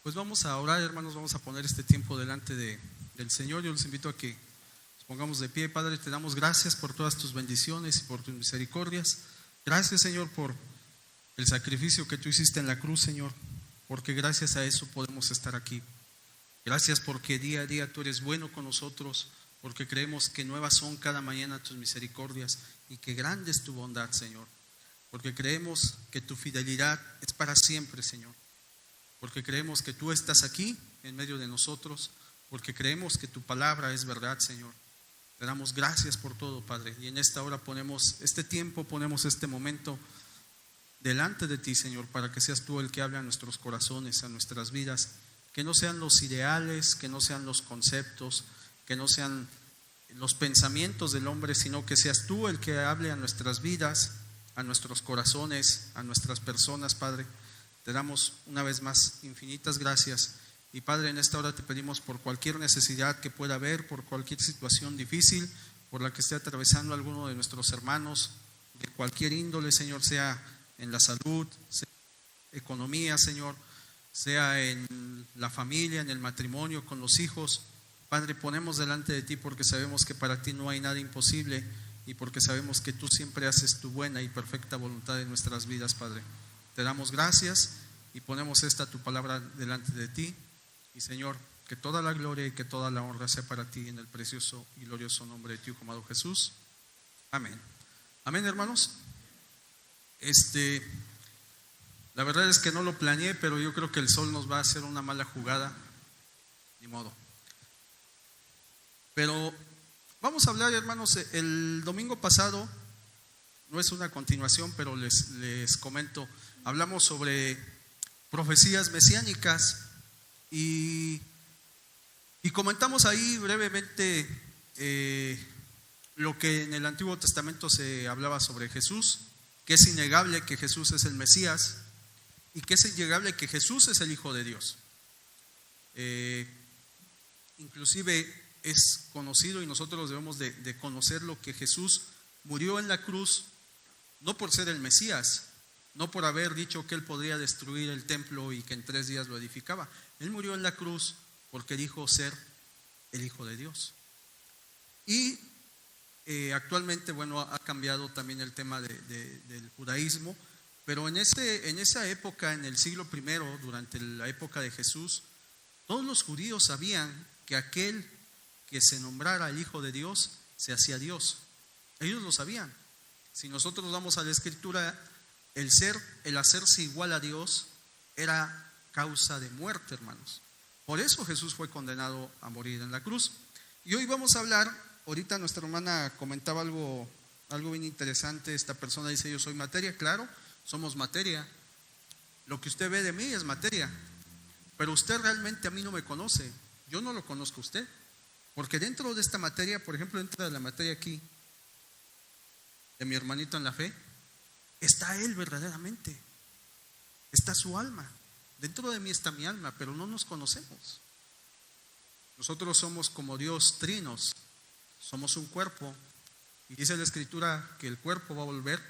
Pues vamos a orar, hermanos, vamos a poner este tiempo delante del Señor. Yo les invito a que nos pongamos de pie. Padre, te damos gracias por todas tus bendiciones y por tus misericordias. Gracias, Señor, por el sacrificio que tú hiciste en la cruz, Señor, porque gracias a eso podemos estar aquí. Gracias porque día a día tú eres bueno con nosotros, porque creemos que nuevas son cada mañana tus misericordias y que grande es tu bondad, Señor. Porque creemos que tu fidelidad es para siempre, Señor. Porque creemos que tú estás aquí en medio de nosotros, porque creemos que tu palabra es verdad, Señor. Te damos gracias por todo, Padre, y en esta hora ponemos este tiempo, ponemos este momento delante de ti, Señor, para que seas tú el que hable a nuestros corazones, a nuestras vidas, que no sean los ideales, que no sean los conceptos, que no sean los pensamientos del hombre, sino que seas tú el que hable a nuestras vidas, a nuestros corazones, a nuestras personas, Padre. Te damos una vez más infinitas gracias. Y Padre, en esta hora te pedimos por cualquier necesidad que pueda haber, por cualquier situación difícil, por la que esté atravesando alguno de nuestros hermanos, de cualquier índole, Señor, sea en la salud, sea en la economía, Señor, sea en la familia, en el matrimonio, con los hijos. Padre, ponemos delante de ti porque sabemos que para ti no hay nada imposible y porque sabemos que tú siempre haces tu buena y perfecta voluntad en nuestras vidas, Padre. Te damos gracias y ponemos esta tu palabra delante de ti. Y Señor, que toda la gloria y que toda la honra sea para ti en el precioso y glorioso nombre de tu Hijo amado Jesús. Amén. Amén, hermanos. La verdad es que no lo planeé, pero yo creo que el sol nos va a hacer una mala jugada. Ni modo. Pero vamos a hablar, hermanos, el domingo pasado, no es una continuación, pero les comento. Hablamos sobre profecías mesiánicas y comentamos ahí brevemente lo que en el Antiguo Testamento se hablaba sobre Jesús, que es innegable que Jesús es el Mesías y que es innegable que Jesús es el Hijo de Dios. Inclusive es conocido y nosotros debemos de conocer lo que Jesús murió en la cruz, no por ser el Mesías, no por haber dicho que él podría destruir el templo y que en 3 días lo edificaba. Él murió en la cruz porque dijo ser el Hijo de Dios. Y actualmente, bueno, ha cambiado también el tema del judaísmo, pero en esa época, en el siglo I, durante la época de Jesús, todos los judíos sabían que aquel que se nombrara el Hijo de Dios se hacía Dios. Ellos lo sabían. Si nosotros vamos a la Escritura, el hacerse igual a Dios era causa de muerte, hermanos. Por eso Jesús fue condenado a morir en la cruz. Y hoy vamos a hablar, ahorita nuestra hermana comentaba algo bien interesante. Esta persona dice: yo soy materia. Claro, somos materia. Lo que usted ve de mí es materia, pero usted realmente a mí no me conoce. Yo no lo conozco a usted, porque dentro de esta materia, por ejemplo, dentro de la materia aquí de mi hermanito en la fe, está él verdaderamente, está su alma. Dentro de mí está mi alma, pero no nos conocemos. Nosotros somos como Dios trinos, somos un cuerpo, y dice la Escritura que el cuerpo va a volver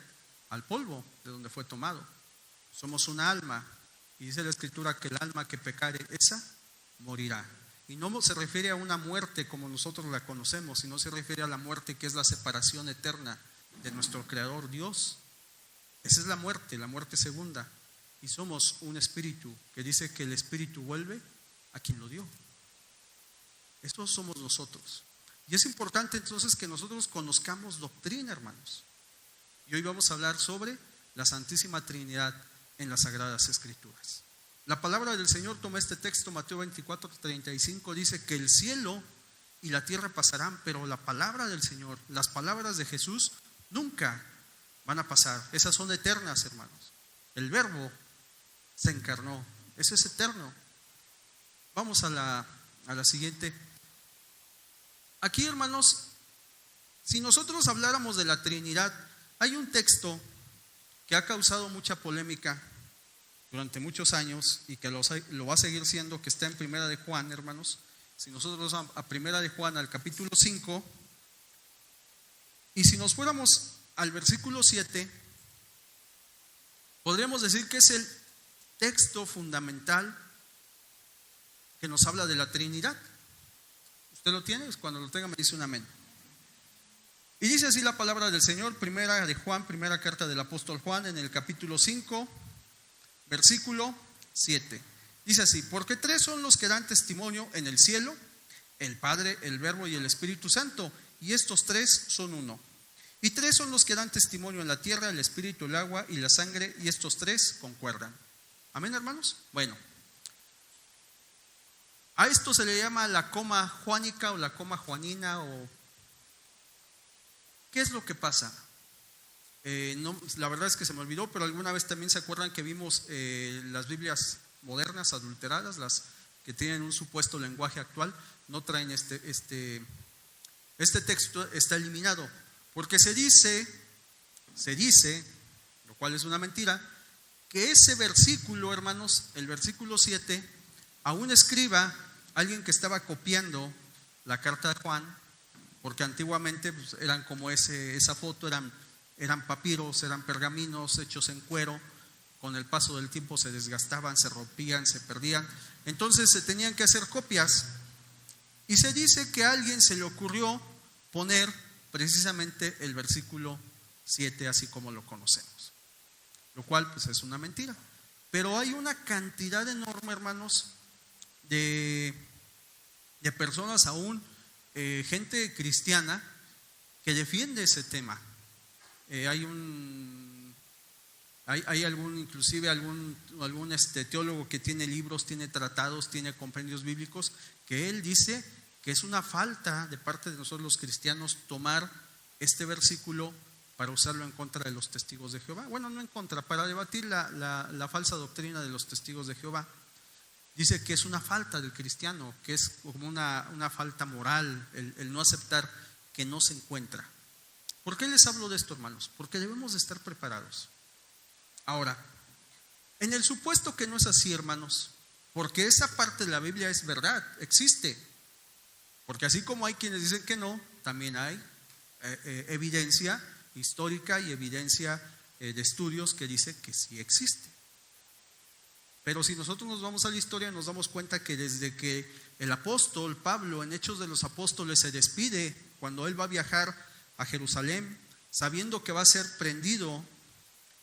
al polvo de donde fue tomado. Somos un alma, y dice la Escritura que el alma que pecare, esa morirá. Y no se refiere a una muerte como nosotros la conocemos, sino se refiere a la muerte que es la separación eterna de nuestro Creador Dios. Esa es la muerte segunda. Y somos un espíritu que dice que el espíritu vuelve a quien lo dio. Estos somos nosotros. Y es importante entonces que nosotros conozcamos doctrina, hermanos. Y hoy vamos a hablar sobre la Santísima Trinidad en las Sagradas Escrituras. La palabra del Señor toma este texto, Mateo 24:35, dice que el cielo y la tierra pasarán, pero la palabra del Señor, las palabras de Jesús, nunca van a pasar. Esas son eternas, hermanos. El Verbo se encarnó, eso es eterno. Vamos a la siguiente. Aquí, hermanos, si nosotros habláramos de la Trinidad, hay un texto que ha causado mucha polémica durante muchos años y que lo va a seguir siendo, que está en Primera de Juan, hermanos. Si nosotros vamos a Primera de Juan, al capítulo 5, y si nos fuéramos al versículo 7, podríamos decir que es el texto fundamental que nos habla de la Trinidad. ¿Usted lo tiene? Cuando lo tenga me dice un amén. Y dice así la palabra del Señor, primera de Juan, primera carta del apóstol Juan, en el capítulo 5, versículo 7. Dice así: porque tres son los que dan testimonio en el cielo, el Padre, el Verbo y el Espíritu Santo, y estos tres son uno. Y tres son los que dan testimonio en la tierra, el Espíritu, el agua y la sangre, y estos tres concuerdan. ¿Amén, hermanos? Bueno, a esto se le llama la coma juánica o la coma juanina. O ¿qué es lo que pasa? No, la verdad es que se me olvidó, pero alguna vez también se acuerdan que vimos las Biblias modernas adulteradas, las que tienen un supuesto lenguaje actual, no traen este texto, está eliminado, porque se dice, lo cual es una mentira, que ese versículo, hermanos, el versículo 7, a un escriba, alguien que estaba copiando la carta de Juan, porque antiguamente pues, eran como esa foto, eran papiros, eran pergaminos hechos en cuero, con el paso del tiempo se desgastaban, se rompían, se perdían, entonces se tenían que hacer copias, y se dice que a alguien se le ocurrió poner precisamente el versículo 7 así como lo conocemos, lo cual pues es una mentira, pero hay una cantidad enorme, hermanos, de personas aún, gente cristiana que defiende ese tema. Hay algún teólogo que tiene libros, tiene tratados, tiene compendios bíblicos, que él dice que es una falta de parte de nosotros los cristianos tomar este versículo para usarlo en contra de los testigos de Jehová. Bueno, no en contra, para debatir la falsa doctrina de los testigos de Jehová. Dice que es una falta del cristiano, que es como una falta moral, el no aceptar que no se encuentra. ¿Por qué les hablo de esto, hermanos? Porque debemos de estar preparados. Ahora, en el supuesto que no es así, hermanos, porque esa parte de la Biblia es verdad, existe, porque así como hay quienes dicen que no, también hay evidencia histórica y evidencia de estudios que dice que sí existe. Pero si nosotros nos vamos a la historia, nos damos cuenta que desde que el apóstol Pablo en Hechos de los Apóstoles se despide, cuando él va a viajar a Jerusalén, sabiendo que va a ser prendido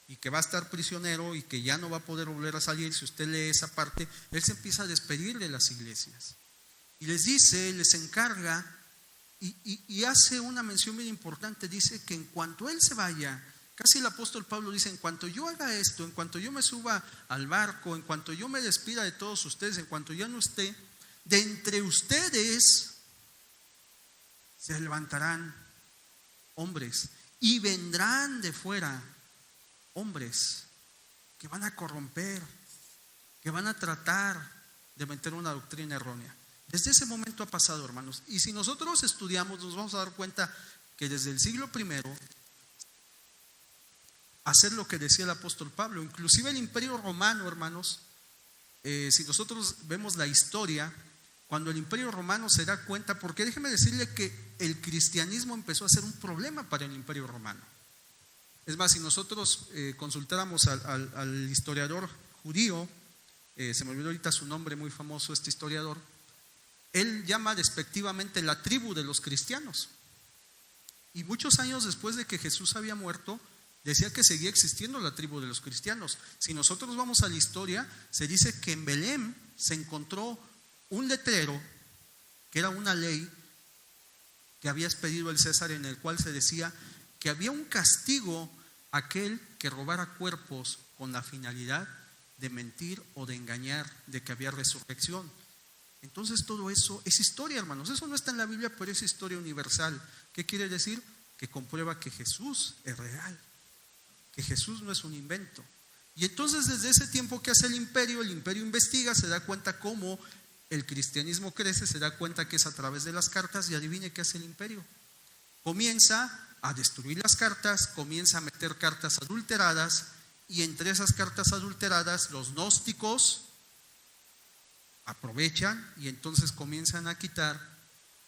y que va a estar prisionero y que ya no va a poder volver a salir, si usted lee esa parte, él se empieza a despedir de las iglesias y les dice, les encarga y hace una mención bien importante. Dice que en cuanto él se vaya, casi el apóstol Pablo dice: en cuanto yo haga esto, en cuanto yo me suba al barco, en cuanto yo me despida de todos ustedes, en cuanto ya no esté, de entre ustedes se levantarán hombres y vendrán de fuera hombres que van a corromper, que van a tratar de meter una doctrina errónea. Desde ese momento ha pasado, hermanos, y si nosotros estudiamos nos vamos a dar cuenta que desde el siglo I, hacer lo que decía el apóstol Pablo, inclusive el Imperio Romano, hermanos, si nosotros vemos la historia, cuando el Imperio Romano se da cuenta, porque déjeme decirle que el cristianismo empezó a ser un problema para el Imperio Romano. Es más, si nosotros consultáramos al historiador judío, se me olvidó ahorita su nombre, muy famoso este historiador, él llama despectivamente la tribu de los cristianos. Y muchos años después de que Jesús había muerto, decía que seguía existiendo la tribu de los cristianos. Si nosotros vamos a la historia, se dice que en Belén se encontró un letrero que era una ley que había expedido el César, en el cual se decía que había un castigo a aquel que robara cuerpos con la finalidad de mentir o de engañar de que había resurrección. Entonces todo eso es historia, hermanos. Eso no está en la Biblia, pero es historia universal. ¿Qué quiere decir? Que comprueba que Jesús es real, que Jesús no es un invento. Y entonces desde ese tiempo que hace el imperio investiga, se da cuenta cómo el cristianismo crece, se da cuenta que es a través de las cartas, y adivine qué hace el imperio. Comienza a destruir las cartas, comienza a meter cartas adulteradas, y entre esas cartas adulteradas los gnósticos aprovechan y entonces comienzan a quitar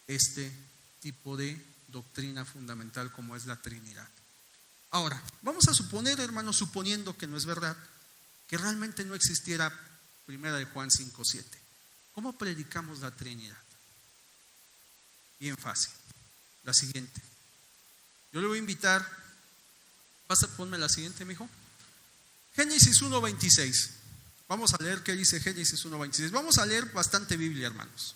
este tipo de doctrina fundamental como es la Trinidad. Ahora, vamos a suponer, hermanos, suponiendo que no es verdad, que realmente no existiera 1 Juan 5:7. ¿Cómo predicamos la Trinidad? Bien fácil. La siguiente. Yo le voy a invitar, ponme la siguiente, mijo. Génesis 1:26. Vamos a leer qué dice Génesis 1:26. Vamos a leer bastante Biblia, hermanos.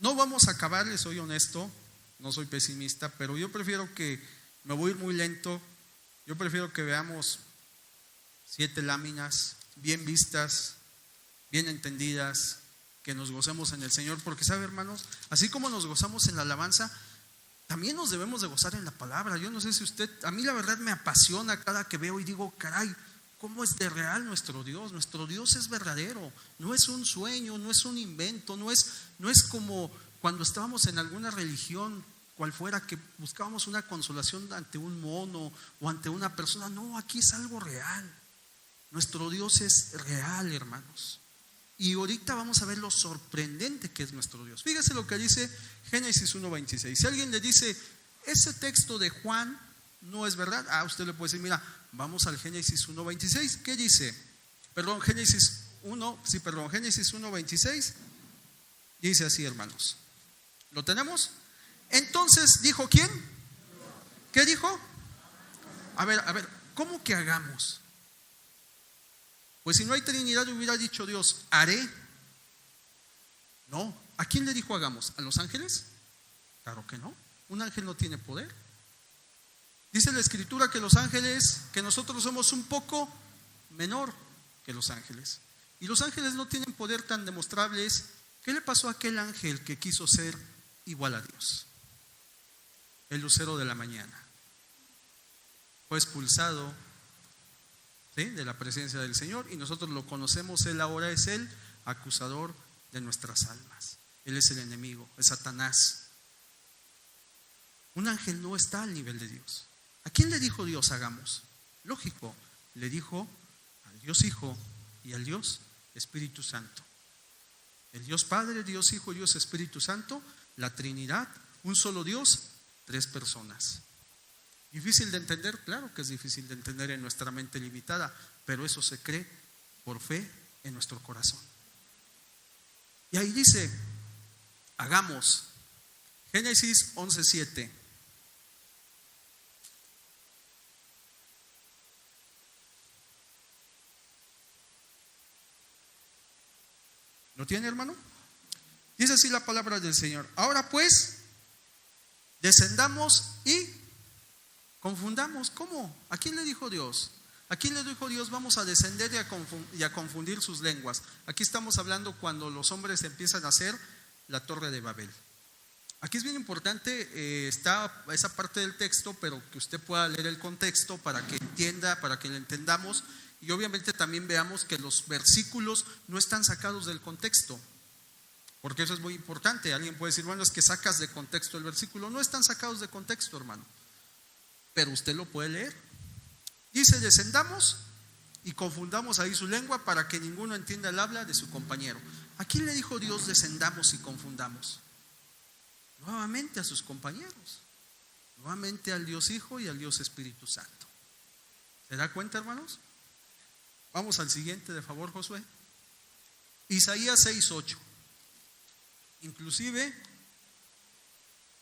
No vamos a acabar, les soy honesto, no soy pesimista, pero yo prefiero que, me voy a ir muy lento, yo prefiero que veamos 7 láminas bien vistas, bien entendidas, que nos gocemos en el Señor, porque sabe, hermanos, así como nos gozamos en la alabanza, también nos debemos de gozar en la palabra. Yo no sé si usted, a mí la verdad me apasiona cada que veo y digo, caray, ¿cómo es de real nuestro Dios? Nuestro Dios es verdadero, no es un sueño, no es un invento, no es como cuando estábamos en alguna religión, cual fuera, que buscábamos una consolación ante un mono o ante una persona. No, aquí es algo real. Nuestro Dios es real, hermanos. Y ahorita vamos a ver lo sorprendente que es nuestro Dios. Fíjese lo que dice Génesis 1:26. Si alguien le dice, ese texto de Juan no es verdad, usted le puede decir, mira, vamos al Génesis 1:26. ¿Qué dice? Génesis 1:26. Dice así, hermanos. ¿Lo tenemos? Entonces dijo, ¿quién? ¿Qué dijo? A ver, ¿cómo que hagamos? Pues si no hay Trinidad, hubiera dicho Dios, haré. No. ¿A quién le dijo hagamos? ¿A los ángeles? Claro que no. Un ángel no tiene poder. Dice la Escritura que los ángeles, que nosotros somos un poco menor que los ángeles. Y los ángeles no tienen poder tan demostrables. ¿Qué le pasó a aquel ángel que quiso ser igual a Dios? El lucero de la mañana. Fue expulsado, ¿sí?, de la presencia del Señor, y nosotros lo conocemos. Él ahora es el acusador de nuestras almas. Él es el enemigo, es Satanás. Un ángel no está al nivel de Dios. ¿A quién le dijo Dios hagamos? Lógico, le dijo al Dios Hijo y al Dios Espíritu Santo. El Dios Padre, Dios Hijo y Dios Espíritu Santo, la Trinidad, un solo Dios, 3 personas. ¿Difícil de entender? Claro que es difícil de entender en nuestra mente limitada, pero eso se cree por fe en nuestro corazón. Y ahí dice, hagamos. Génesis 11:7. ¿Lo tiene, hermano? Dice así la palabra del Señor. Ahora pues, descendamos y confundamos. ¿Cómo? ¿A quién le dijo Dios? ¿A quién le dijo Dios vamos a descender y a confundir sus lenguas? Aquí estamos hablando cuando los hombres empiezan a hacer la Torre de Babel. Aquí es bien importante, está esa parte del texto, pero que usted pueda leer el contexto para que entienda, para que lo entendamos. Y obviamente también veamos que los versículos no están sacados del contexto, porque eso es muy importante. Alguien puede decir, bueno, es que sacas de contexto el versículo. No están sacados de contexto, hermano, pero usted lo puede leer. Dice, descendamos y confundamos ahí su lengua para que ninguno entienda el habla de su compañero. ¿A quién le dijo Dios descendamos y confundamos? Nuevamente a sus compañeros, nuevamente al Dios Hijo y al Dios Espíritu Santo. ¿Se da cuenta, hermanos? Vamos al siguiente, de favor, Josué. Isaías 6:8. Inclusive,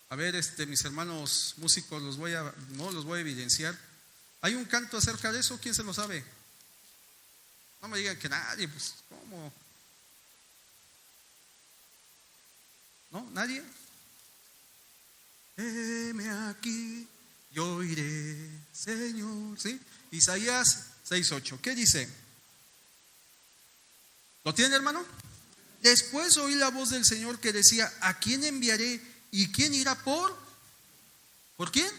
a ver, mis hermanos músicos, los voy a evidenciar. Hay un canto acerca de eso, ¿quién se lo sabe? No me digan que nadie, pues, ¿cómo? ¿No? ¿Nadie? Heme aquí, yo iré, Señor. ¿Sí? Isaías 6:8. ¿Qué dice? ¿Lo tiene, hermano? Después oí la voz del Señor que decía, ¿a quién enviaré? ¿Y quién irá por quién?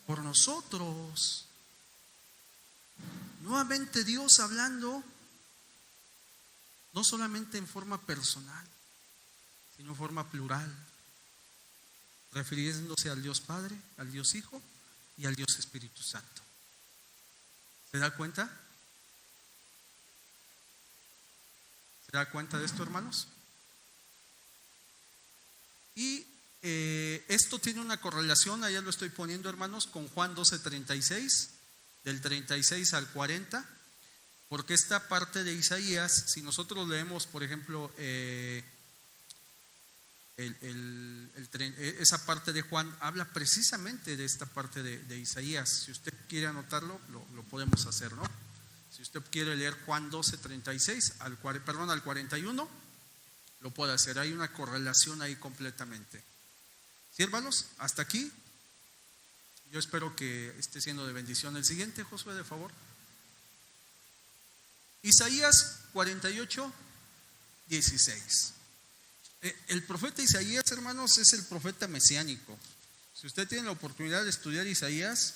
Por nosotros. Nuevamente Dios hablando, no solamente en forma personal, sino en forma plural, refiriéndose al Dios Padre, al Dios Hijo y al Dios Espíritu Santo. ¿Se da cuenta? ¿Se da cuenta de esto, hermanos? Y esto tiene una correlación, allá lo estoy poniendo, hermanos, con Juan 12:36, del 36 al 40. Porque esta parte de Isaías, si nosotros leemos, por ejemplo, esa parte de Juan, habla precisamente de esta parte de Isaías. Si usted quiere anotarlo, lo podemos hacer, ¿no? Si usted quiere leer Juan 12:36 al 41, lo puede hacer. Hay una correlación ahí completamente. ¿Sí, hermanos? Hasta aquí. Yo espero que esté siendo de bendición. El siguiente, Josué, de favor. Isaías 48:16. El profeta Isaías, hermanos, es el profeta mesiánico. Si usted tiene la oportunidad de estudiar Isaías,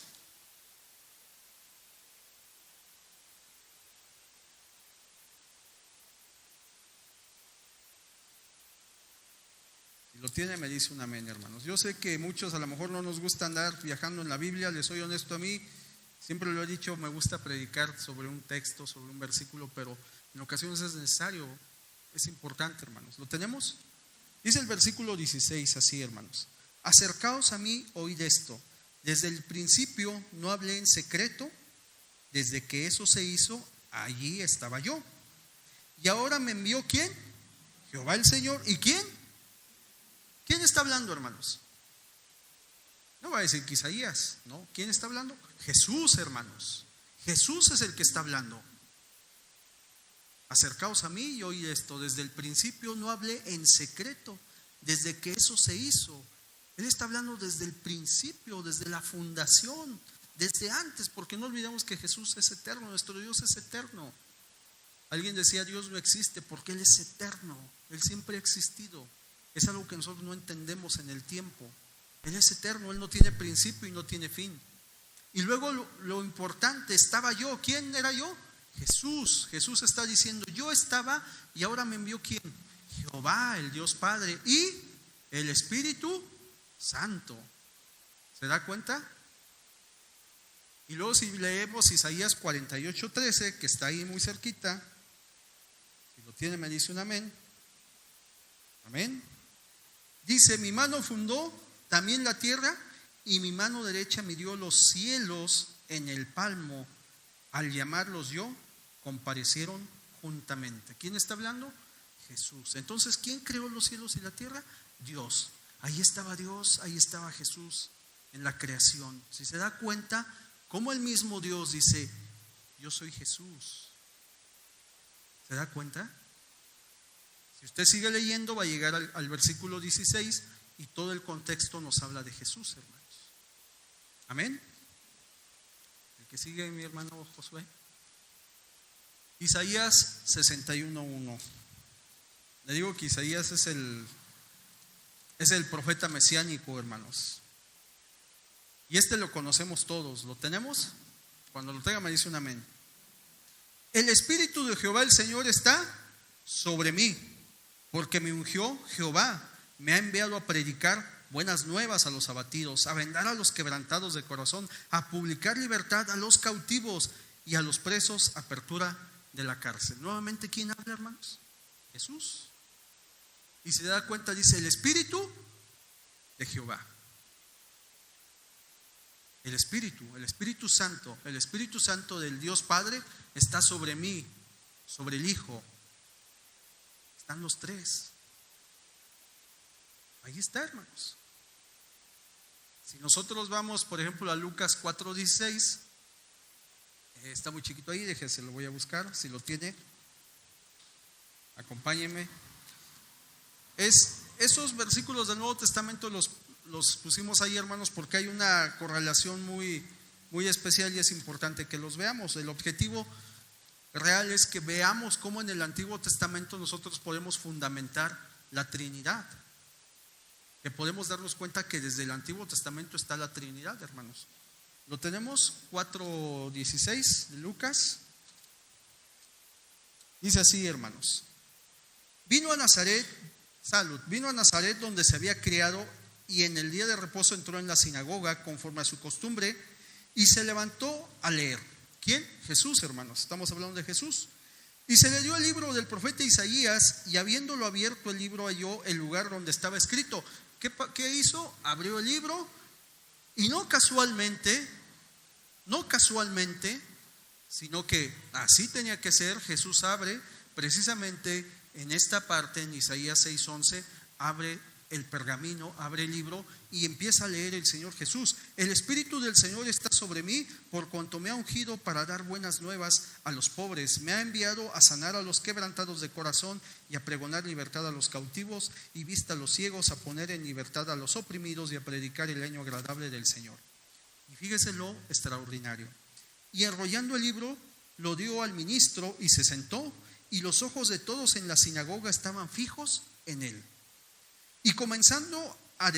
si lo tiene, me dice un amén, hermanos. Yo sé que muchos a lo mejor no nos gusta andar viajando en la Biblia, les soy honesto, a mí siempre lo he dicho, me gusta predicar sobre un texto, sobre un versículo, pero en ocasiones es necesario, es importante, hermanos. ¿Lo tenemos? Dice el versículo 16 así, hermanos: acercaos a mí, oíd esto. Desde el principio no hablé en secreto, desde que eso se hizo, allí estaba yo. Y ahora me envió ¿quién? Jehová el Señor. ¿Y quién? ¿Quién está hablando, hermanos? No va a decir que Isaías, ¿no? ¿Quién está hablando? Jesús, hermanos. Jesús es el que está hablando. Acercaos a mí y oíd esto. Desde el principio no hablé en secreto, desde que eso se hizo. Él está hablando desde el principio, desde la fundación, desde antes, porque no olvidemos que Jesús es eterno, nuestro Dios es eterno. Alguien decía, Dios no existe porque Él es eterno, Él siempre ha existido. Es algo que nosotros no entendemos en el tiempo. Él es eterno, Él no tiene principio y no tiene fin. Y luego lo importante, estaba yo. ¿Quién era yo? Jesús. Jesús está diciendo, yo estaba y ahora me envió ¿quién? Jehová, el Dios Padre y el Espíritu Santo. ¿Se da cuenta? Y luego si leemos Isaías 48:13, que está ahí muy cerquita, si lo tiene me dice un amén. Amén. Dice, mi mano fundó también la tierra y mi mano derecha midió los cielos en el palmo. Al llamarlos yo, comparecieron juntamente. ¿Quién está hablando? Jesús. Entonces, ¿quién creó los cielos y la tierra? Dios. Ahí estaba Dios, ahí estaba Jesús en la creación. Si se da cuenta, como el mismo Dios dice, yo soy Jesús. ¿Se da cuenta? Si usted sigue leyendo, va a llegar al versículo 16 y todo el contexto nos habla de Jesús, hermanos. Amén. El que sigue, mi hermano Josué. Isaías 61:1. Le digo que Isaías es el profeta mesiánico, hermanos. Y este lo conocemos todos. ¿Lo tenemos? Cuando lo tenga me dice un amén. El Espíritu de Jehová el Señor está sobre mí, porque me ungió Jehová, me ha enviado a predicar buenas nuevas a los abatidos, a vendar a los quebrantados de corazón, a publicar libertad a los cautivos y a los presos, apertura de la cárcel. Nuevamente, ¿quién habla, hermanos? Jesús. Y se da cuenta, dice el Espíritu de Jehová. El Espíritu Santo, el Espíritu Santo del Dios Padre está sobre mí, sobre el Hijo. Están los tres. Ahí está, hermanos. Si nosotros vamos, por ejemplo, a Lucas 4:16, está muy chiquito ahí, déjese, lo voy a buscar, si lo tiene, acompáñenme. Esos versículos del Nuevo Testamento los pusimos ahí, hermanos, porque hay una correlación muy, muy especial y es importante que los veamos. El objetivo real es que veamos cómo en el Antiguo Testamento nosotros podemos fundamentar la Trinidad, que podemos darnos cuenta que desde el Antiguo Testamento está la Trinidad, hermanos. Lo tenemos, 4:16 de Lucas. Dice así, hermanos: vino a Nazaret donde se había criado, y en el día de reposo entró en la sinagoga conforme a su costumbre y se levantó a leer. ¿Quién? Jesús, hermanos, estamos hablando de Jesús. Y se le dio el libro del profeta Isaías, y habiéndolo abierto el libro halló el lugar donde estaba escrito. ¿Qué hizo? Abrió el libro y no casualmente sino que así tenía que ser. Jesús abre precisamente en esta parte, en Isaías 6:11, abre el pergamino, abre el libro y empieza a leer el Señor Jesús. El Espíritu del Señor está sobre mí, por cuanto me ha ungido para dar buenas nuevas a los pobres. Me ha enviado a sanar a los quebrantados de corazón y a pregonar libertad a los cautivos y vista a los ciegos, a poner en libertad a los oprimidos y a predicar el año agradable del Señor. Y fíjese lo extraordinario. Y enrollando el libro, lo dio al ministro y se sentó, y los ojos de todos en la sinagoga estaban fijos en él. Y comenzó a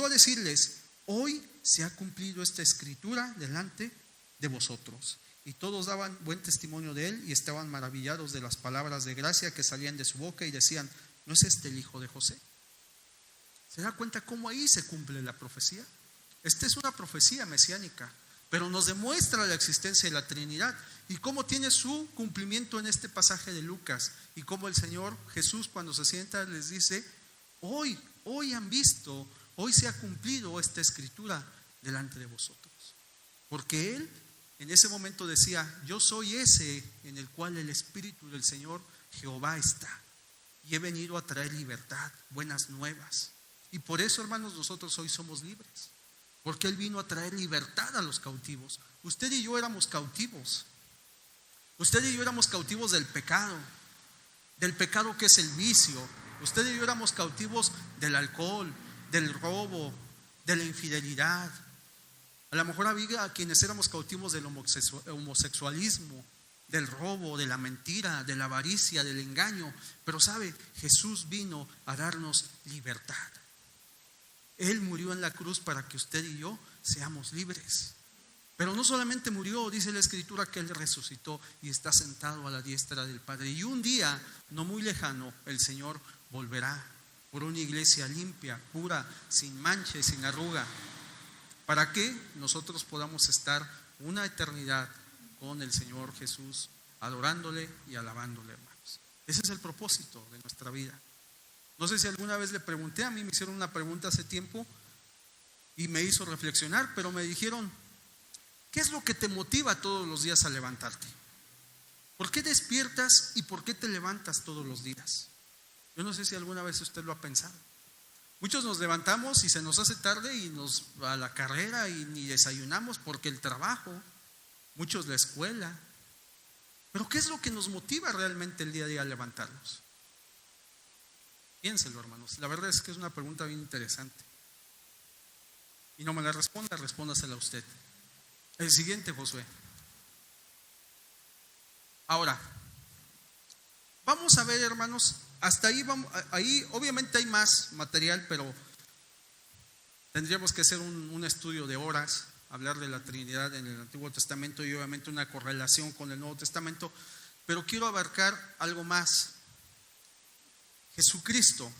decirles: hoy se ha cumplido esta escritura delante de vosotros. Y todos daban buen testimonio de él y estaban maravillados de las palabras de gracia que salían de su boca y decían: ¿no es este el hijo de José? ¿Se da cuenta cómo ahí se cumple la profecía? Esta es una profecía mesiánica, pero nos demuestra la existencia de la Trinidad y cómo tiene su cumplimiento en este pasaje de Lucas, y cómo el Señor Jesús, cuando se sienta, les dice: hoy han visto, hoy se ha cumplido esta escritura delante de vosotros. Porque Él en ese momento decía: yo soy ese en el cual el Espíritu del Señor Jehová está, y he venido a traer libertad, buenas nuevas. Y por eso, hermanos, nosotros hoy somos libres, porque Él vino a traer libertad a los cautivos. Usted y yo éramos cautivos. Usted y yo éramos cautivos del pecado que es el vicio. Usted y yo éramos cautivos del alcohol, del robo, de la infidelidad. A lo mejor había quienes éramos cautivos del homosexualismo, del robo, de la mentira, de la avaricia, del engaño. Pero sabe, Jesús vino a darnos libertad. Él murió en la cruz para que usted y yo seamos libres. Pero no solamente murió, dice la Escritura que Él resucitó y está sentado a la diestra del Padre. Y un día, no muy lejano, el Señor volverá por una iglesia limpia, pura, sin mancha y sin arruga, para que nosotros podamos estar una eternidad con el Señor Jesús, adorándole y alabándole, hermanos. Ese es el propósito de nuestra vida. No sé si alguna vez le pregunté, a mí me hicieron una pregunta hace tiempo y me hizo reflexionar, pero me dijeron: ¿qué es lo que te motiva todos los días a levantarte? ¿Por qué despiertas y por qué te levantas todos los días? Yo no sé si alguna vez usted lo ha pensado. Muchos nos levantamos y se nos hace tarde y nos va a la carrera y ni desayunamos porque el trabajo, muchos la escuela. Pero ¿qué es lo que nos motiva realmente el día a día a levantarnos? Piénselo, hermanos. La verdad es que es una pregunta bien interesante. Y no me la responda, respóndasela a usted. El siguiente, Josué. Ahora, vamos a ver, hermanos, hasta ahí vamos, ahí obviamente hay más material, pero tendríamos que hacer un estudio de horas, hablar de la Trinidad en el Antiguo Testamento y obviamente una correlación con el Nuevo Testamento, pero quiero abarcar algo más. Jesucristo,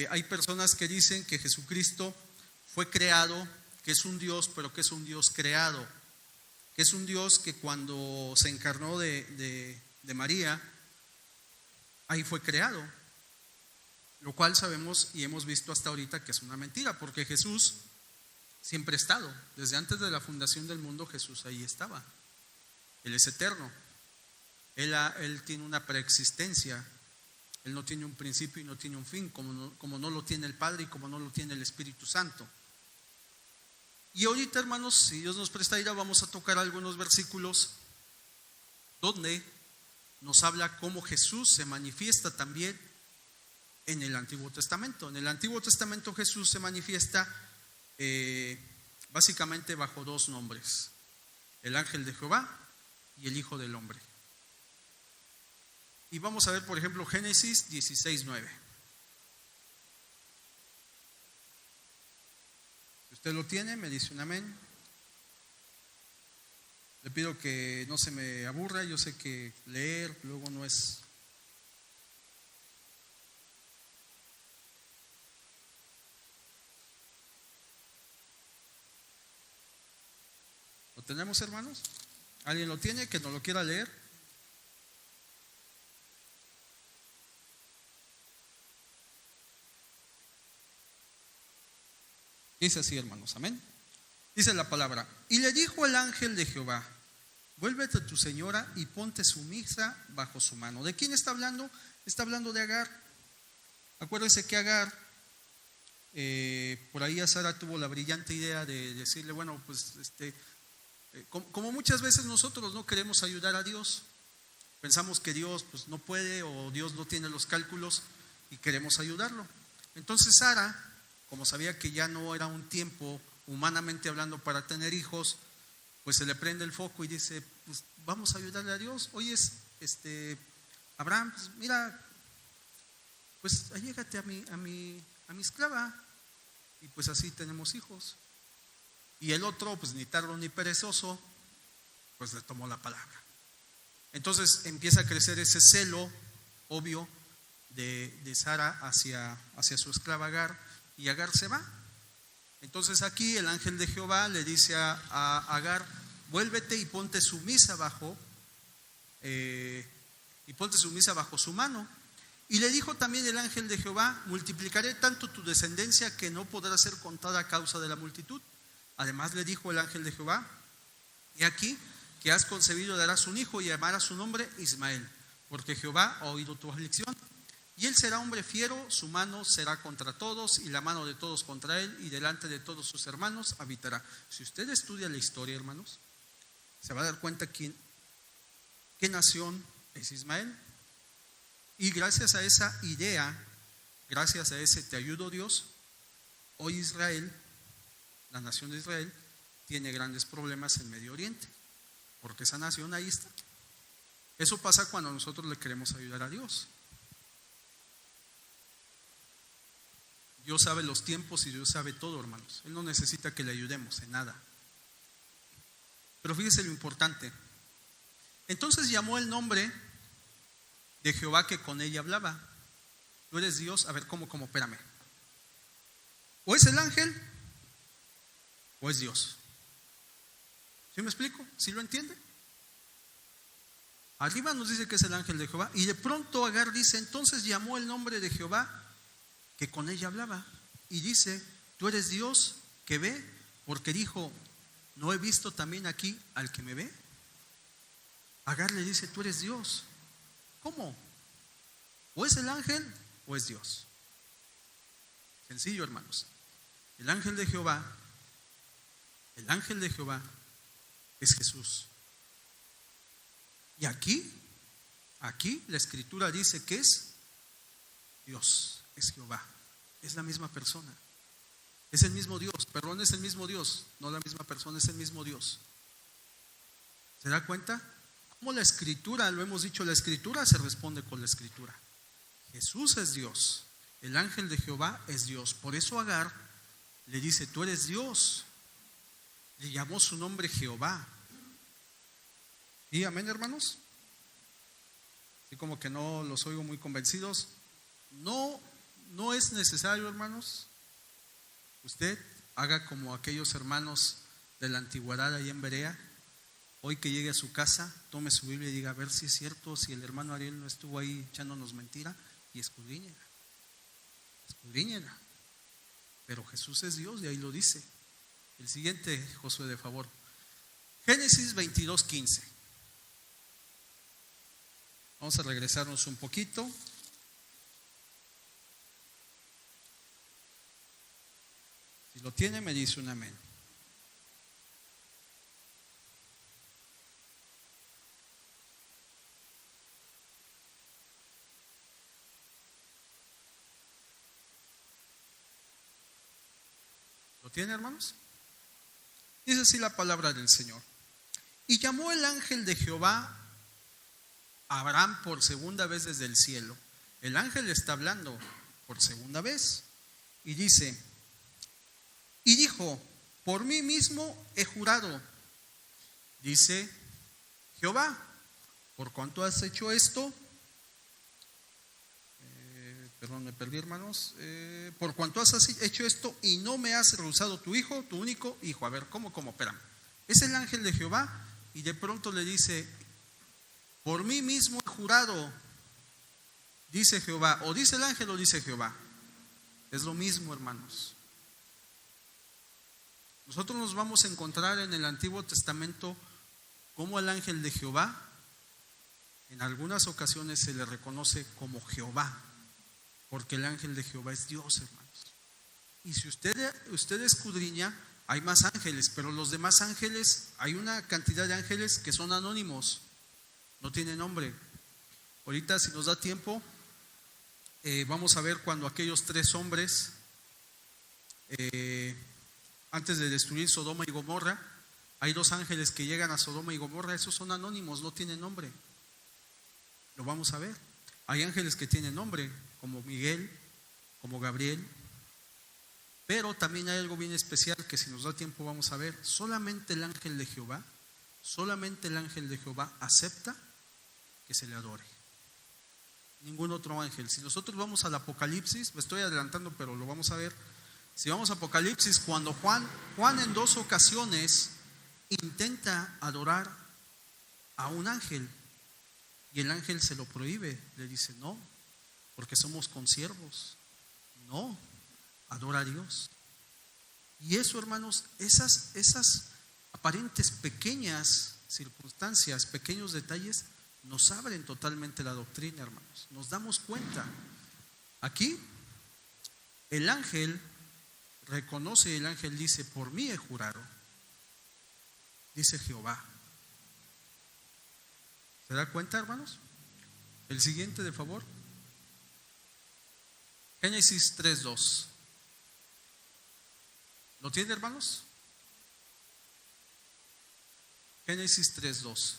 hay personas que dicen que Jesucristo fue creado, que es un Dios, pero que es un Dios creado, que es un Dios que cuando se encarnó de María, ahí fue creado, lo cual sabemos y hemos visto hasta ahorita que es una mentira, porque Jesús siempre ha estado, desde antes de la fundación del mundo Jesús ahí estaba. Él es eterno, Él tiene una preexistencia, Él no tiene un principio y no tiene un fin, como no lo tiene el Padre y como no lo tiene el Espíritu Santo. Y ahorita, hermanos, si Dios nos presta ira, vamos a tocar algunos versículos donde nos habla cómo Jesús se manifiesta también en el Antiguo Testamento. En el Antiguo Testamento Jesús se manifiesta básicamente bajo dos nombres: el ángel de Jehová y el Hijo del Hombre. Y vamos a ver, por ejemplo, Génesis 16:9. Si usted lo tiene, me dice un amén. Le pido que no se me aburra, yo sé que leer luego no es... ¿Lo tenemos, hermanos? ¿Alguien lo tiene que no lo quiera leer? Dice así, hermanos, amén. Dice la palabra: y le dijo el ángel de Jehová: vuélvete a tu señora y ponte sumisa bajo su mano. ¿De quién está hablando? Está hablando de Agar. Acuérdense que Agar, por ahí a Sara tuvo la brillante idea de decirle: bueno, pues como muchas veces nosotros no queremos ayudar a Dios, pensamos que Dios pues no puede, o Dios no tiene los cálculos, y queremos ayudarlo. Entonces Sara, como sabía que ya no era un tiempo humanamente hablando para tener hijos, pues se le prende el foco y dice: pues vamos a ayudarle a Dios. Oye, Abraham, pues mira, pues allégate a mi esclava, y pues así tenemos hijos. Y el otro, pues ni tardo ni perezoso, pues le tomó la palabra. Entonces empieza a crecer ese celo obvio de Sara hacia su esclava Agar, y Agar se va. Entonces aquí el ángel de Jehová le dice a Agar: vuélvete y ponte sumisa bajo su mano. Y le dijo también el ángel de Jehová: multiplicaré tanto tu descendencia que no podrá ser contada a causa de la multitud. Además le dijo el ángel de Jehová: he aquí que has concebido y darás un hijo, y llamarás su nombre Ismael, porque Jehová ha oído tu aflicción. Y él será hombre fiero, su mano será contra todos, y la mano de todos contra él, y delante de todos sus hermanos habitará. Si usted estudia la historia, hermanos, se va a dar cuenta qué nación es Ismael. Y gracias a esa idea, gracias a ese te ayudo Dios, hoy Israel, la nación de Israel, tiene grandes problemas en Medio Oriente, porque esa nación ahí está. Eso pasa cuando nosotros le queremos ayudar a Dios. Dios sabe los tiempos y Dios sabe todo, hermanos. Él no necesita que le ayudemos en nada. Pero fíjese lo importante. Entonces llamó el nombre de Jehová que con ella hablaba: tú eres Dios. A ver, ¿cómo? Espérame. O es el ángel o es Dios. ¿Sí me explico? ¿Sí lo entiende? Arriba nos dice que es el ángel de Jehová, y de pronto Agar dice: entonces llamó el nombre de Jehová que con ella hablaba, y dice: tú eres Dios que ve, porque dijo: ¿no he visto también aquí al que me ve? Agar le dice: tú eres Dios. ¿Cómo? O es el ángel o es Dios. Sencillo, hermanos. El ángel de Jehová es Jesús. Y aquí la escritura dice que es Dios, es Jehová, es la misma persona, es el mismo Dios, perdón, es el mismo Dios, no la misma persona, es el mismo Dios. ¿Se da cuenta? Como la escritura, lo hemos dicho, la escritura se responde con la escritura. Jesús es Dios, el ángel de Jehová es Dios. Por eso Agar le dice: tú eres Dios. Le llamó su nombre Jehová. ¿Y amén, hermanos? Así como que no los oigo muy convencidos. No es necesario, hermanos, usted haga como aquellos hermanos de la antigüedad allá en Berea. Hoy que llegue a su casa, tome su Biblia y diga: a ver si es cierto, si el hermano Ariel no estuvo ahí echándonos mentira, y escudriñela. Pero Jesús es Dios, y ahí lo dice. El siguiente, Josué, de favor. Génesis 22:15. Vamos a regresarnos un poquito. Si lo tiene, me dice un amén. ¿Lo tiene, hermanos? Dice así la palabra del Señor: y llamó el ángel de Jehová a Abraham por segunda vez desde el cielo. El ángel está hablando por segunda vez y dice: y dijo: por mí mismo he jurado, dice Jehová, por cuanto has hecho esto, me perdí, hermanos, por cuanto has hecho esto y no me has rehusado tu hijo, tu único hijo. A ver, ¿cómo? Espérame. Es el ángel de Jehová, y de pronto le dice: por mí mismo he jurado, dice Jehová. O dice el ángel o dice Jehová. Es lo mismo, hermanos. Nosotros nos vamos a encontrar en el Antiguo Testamento como el ángel de Jehová, en algunas ocasiones se le reconoce como Jehová, porque el ángel de Jehová es Dios, hermanos. Y si usted escudriña, hay más ángeles, pero los demás ángeles, hay una cantidad de ángeles que son anónimos, no tienen nombre. Ahorita, si nos da tiempo, vamos a ver cuando aquellos 3 hombres, antes de destruir Sodoma y Gomorra, hay 2 ángeles que llegan a Sodoma y Gomorra. Esos son anónimos, no tienen nombre. Lo vamos a ver. Hay ángeles que tienen nombre, como Miguel, como Gabriel. Pero también hay algo bien especial que, si nos da tiempo, vamos a ver. Solamente el ángel de Jehová acepta que se le adore. Ningún otro ángel. Si nosotros vamos al Apocalipsis, me estoy adelantando, pero lo vamos a ver. Si vamos a Apocalipsis, cuando Juan en 2 ocasiones intenta adorar a un ángel, y el ángel se lo prohíbe, le dice: no, porque somos consiervos. No, adora a Dios. Y eso, hermanos, esas aparentes pequeñas circunstancias, pequeños detalles, nos abren totalmente la doctrina, hermanos. Nos damos cuenta. Aquí el ángel reconoce, el ángel dice: por mí he jurado, dice Jehová. ¿Se da cuenta, hermanos? El siguiente, de favor. Génesis 3:2. ¿Lo tiene, hermanos? Génesis 3:2.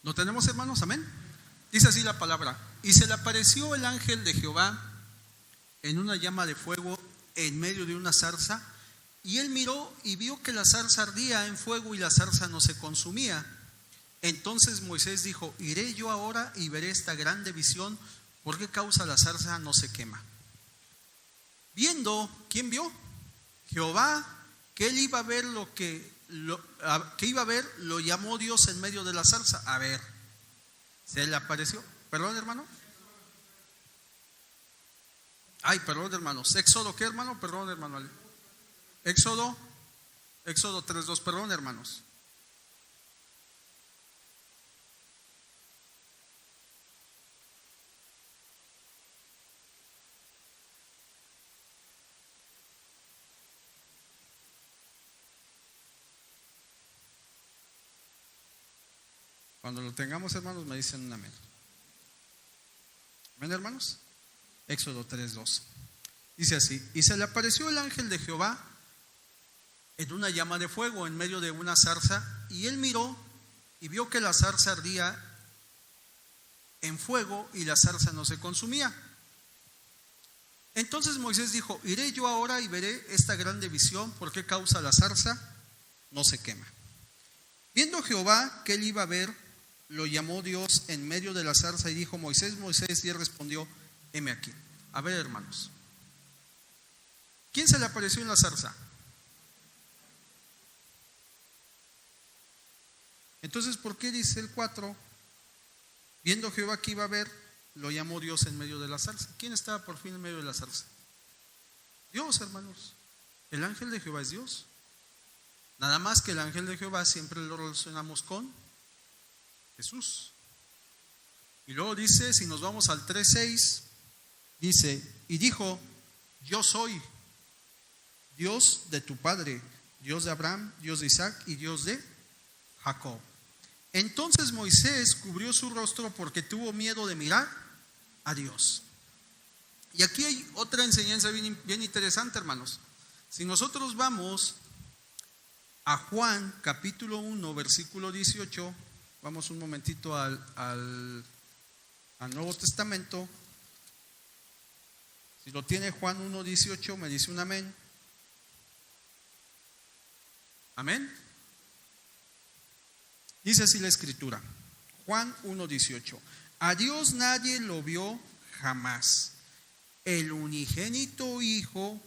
¿Lo tenemos, hermanos? Amén. Dice así la palabra: y se le apareció el ángel de Jehová en una llama de fuego en medio de una zarza, y él miró y vio que la zarza ardía en fuego y la zarza no se consumía. Entonces Moisés dijo: iré yo ahora y veré esta grande visión, ¿por qué causa la zarza no se quema? Viendo, ¿quién vio? Jehová, que él iba a ver que iba a ver, lo llamó Dios en medio de la zarza. A ver, se le apareció. Perdón, hermano. Ay, perdón, hermanos. Éxodo, ¿qué, hermano? Perdón, hermano. Éxodo 3:2. Perdón, hermanos. Cuando lo tengamos, hermanos, me dicen un amén. ¿Amén, hermanos? Éxodo 3:2. Dice así: y se le apareció el ángel de Jehová en una llama de fuego en medio de una zarza, y él miró y vio que la zarza ardía en fuego y la zarza no se consumía. Entonces Moisés dijo: iré yo ahora y veré esta grande visión, ¿por qué causa la zarza no se quema? Viendo Jehová que él iba a ver, lo llamó Dios en medio de la zarza y dijo: Moisés, Moisés, y él respondió: heme aquí. A ver, hermanos, ¿quién se le apareció en la zarza? Entonces, ¿por qué dice el 4? Viendo Jehová que iba a ver, lo llamó Dios en medio de la zarza. ¿Quién estaba por fin en medio de la zarza? Dios, hermanos. El ángel de Jehová es Dios. Nada más que el ángel de Jehová siempre lo relacionamos con Jesús. Y luego dice, si nos vamos al 3:6, dice: y dijo: yo soy Dios de tu padre, Dios de Abraham, Dios de Isaac y Dios de Jacob. Entonces Moisés cubrió su rostro porque tuvo miedo de mirar a Dios. Y aquí hay otra enseñanza bien interesante, hermanos. Si nosotros vamos a Juan capítulo 1 versículo 18, vamos un momentito al Nuevo Testamento. Si lo tiene Juan 1:18, me dice un amén. Amén. Dice así la escritura, Juan 1:18: A Dios nadie lo vio jamás. El unigénito Hijo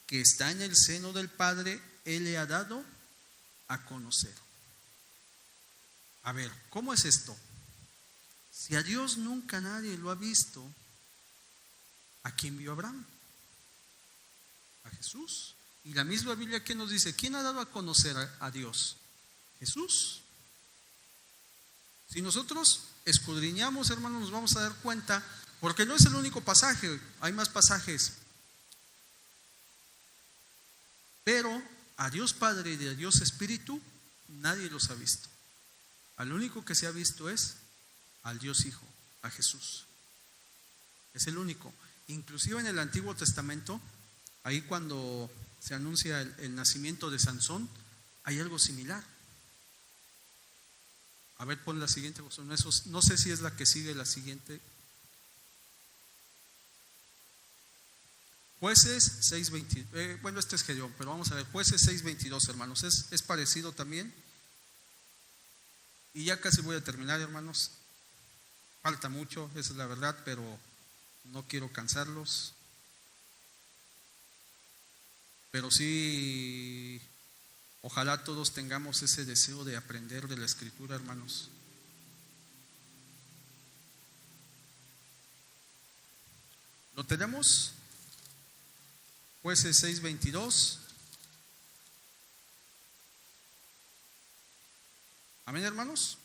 que está en el seno del Padre, Él le ha dado a conocer. A ver, ¿cómo es esto? Si a Dios nunca nadie lo ha visto, ¿a quién vio Abraham? A Jesús. Y la misma Biblia que nos dice, ¿quién ha dado a conocer a Dios? Jesús. Si nosotros escudriñamos, hermanos, nos vamos a dar cuenta, porque no es el único pasaje, hay más pasajes. Pero a Dios Padre y a Dios Espíritu nadie los ha visto. Al único que se ha visto es al Dios Hijo, a Jesús. Es el único. Inclusive en el Antiguo Testamento, ahí cuando se anuncia el nacimiento de Sansón, hay algo similar. A ver, pon la siguiente, no sé si es la que sigue la siguiente. Jueces 6:22, bueno, este es Gedeón, pero vamos a ver, Jueces 6:22, hermanos, es parecido también. Y ya casi voy a terminar, hermanos. Falta mucho, esa es la verdad, pero no quiero cansarlos. Pero sí, ojalá todos tengamos ese deseo de aprender de la Escritura, hermanos. ¿Lo tenemos? Jueces 6:22. Amén, hermanos.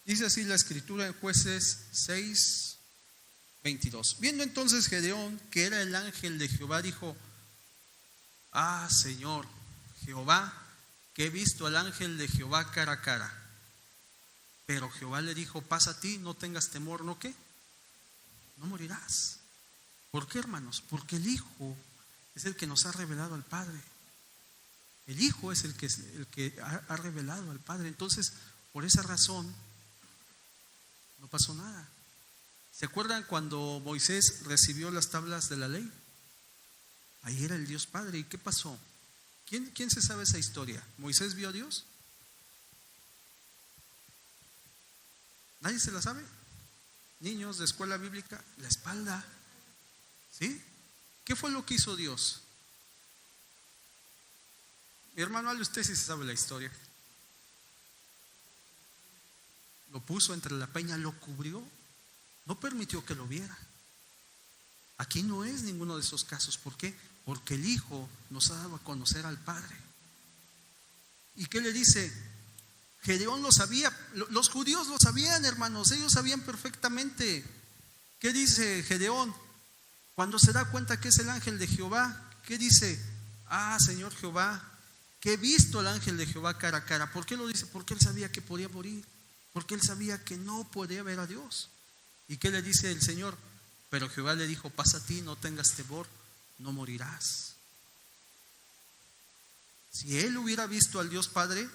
Dice así la Escritura en Jueces 6:22. Viendo entonces Gedeón que era el ángel de Jehová, dijo: Ah, Señor Jehová, que he visto al ángel de Jehová cara a cara. Pero Jehová le dijo: pasa a ti, no tengas temor, ¿no qué? No morirás. ¿Por qué, hermanos? Porque el Hijo es el que nos ha revelado al Padre. El Hijo es el que ha revelado al Padre. Entonces, por esa razón, no pasó nada. ¿Se acuerdan cuando Moisés recibió las tablas de la ley? Ahí era el Dios Padre. ¿Y qué pasó? ¿Quién se sabe esa historia? ¿Moisés vio a Dios? ¿Nadie se la sabe? Niños de escuela bíblica, la espalda. ¿Sí? ¿Qué fue lo que hizo Dios? Mi hermano, hable usted si se sabe la historia. Lo puso entre la peña, lo cubrió, no permitió que lo viera. Aquí no es ninguno de esos casos. ¿Por qué? Porque el Hijo nos ha dado a conocer al Padre. ¿Y qué le dice? Gedeón lo sabía, los judíos lo sabían, hermanos, ellos sabían perfectamente. ¿Qué dice Gedeón? Cuando se da cuenta que es el ángel de Jehová, ¿qué dice? Ah, Señor Jehová, que he visto al ángel de Jehová cara a cara. ¿Por qué lo dice? Porque él sabía que podía morir, porque él sabía que no podía ver a Dios. ¿Y qué le dice el Señor? Pero Jehová le dijo: pasa a ti, no tengas temor, no morirás. Si él hubiera visto al Dios Padre,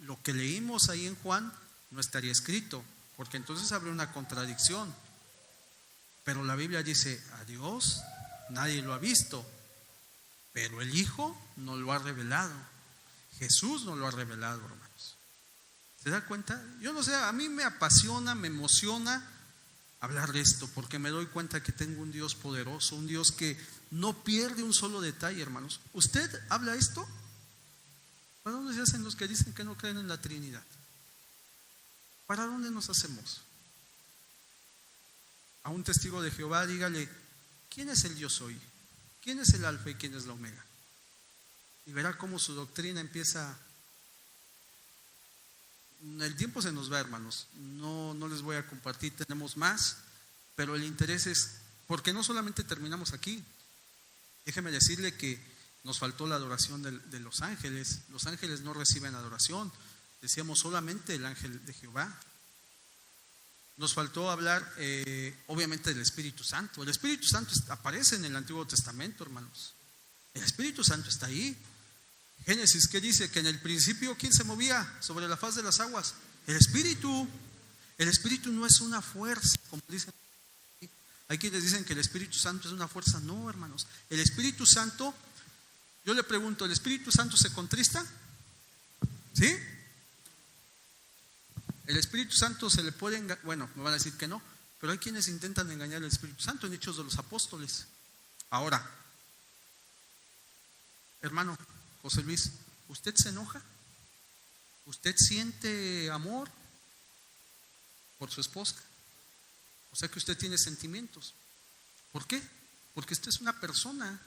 lo que leímos ahí en Juan no estaría escrito, porque entonces habría una contradicción. Pero la Biblia dice: a Dios nadie lo ha visto, pero el Hijo nos lo ha revelado. Jesús nos lo ha revelado, hermanos. ¿Se da cuenta? Yo no sé, a mí me apasiona, me emociona hablar de esto, porque me doy cuenta que tengo un Dios poderoso, un Dios que no pierde un solo detalle, hermanos. ¿Usted habla esto? ¿Para dónde se hacen los que dicen que no creen en la Trinidad? ¿Para dónde nos hacemos? A un testigo de Jehová dígale: ¿quién es el yo soy? ¿Quién es el alfa y quién es la omega? Y verá cómo su doctrina empieza. El tiempo se nos va, hermanos. No les voy a compartir, tenemos más, pero el interés es, porque no solamente terminamos aquí. Déjeme decirle que nos faltó la adoración de los ángeles. Los ángeles no reciben adoración, decíamos solamente el ángel de Jehová. Nos faltó hablar obviamente del Espíritu Santo. El Espíritu Santo aparece en el Antiguo Testamento, hermanos. El Espíritu Santo está ahí. Génesis, ¿qué dice? Que en el principio, ¿quién se movía sobre la faz de las aguas? El Espíritu. El Espíritu no es una fuerza, como dicen. Hay quienes dicen que el Espíritu Santo es una fuerza. No, hermanos. El Espíritu Santo, yo le pregunto, ¿el Espíritu Santo se contrista? ¿Sí? El Espíritu Santo se le puede, bueno, me van a decir que no, Pero hay quienes intentan engañar al Espíritu Santo en Hechos de los Apóstoles. Ahora, hermano José Luis, ¿usted se enoja? ¿Usted siente amor por su esposa? O sea que usted tiene sentimientos. ¿Por qué? Porque usted es una persona.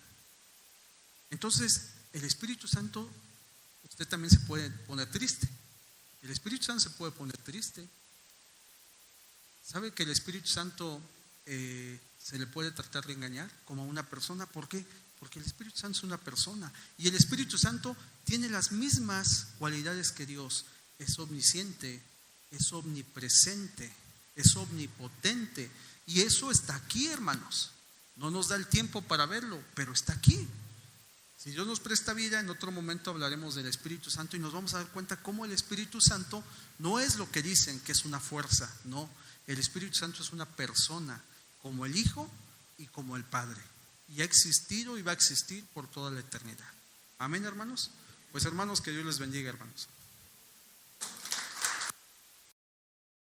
Entonces, el Espíritu Santo, usted también se puede poner triste. El Espíritu Santo se puede poner triste. ¿Sabe que el Espíritu Santo se le puede tratar de engañar como a una persona? ¿Por qué? Porque el Espíritu Santo es una persona. Y el Espíritu Santo tiene las mismas cualidades que Dios. Es omnisciente, es omnipresente, es omnipotente. Y eso está aquí, hermanos. No nos da el tiempo para verlo, pero está aquí. Si Dios nos presta vida, en otro momento hablaremos del Espíritu Santo y nos vamos a dar cuenta cómo el Espíritu Santo no es lo que dicen que es una fuerza, no. El Espíritu Santo es una persona, como el Hijo y como el Padre. Y ha existido y va a existir por toda la eternidad. Amén, hermanos. Pues hermanos, que Dios les bendiga, hermanos.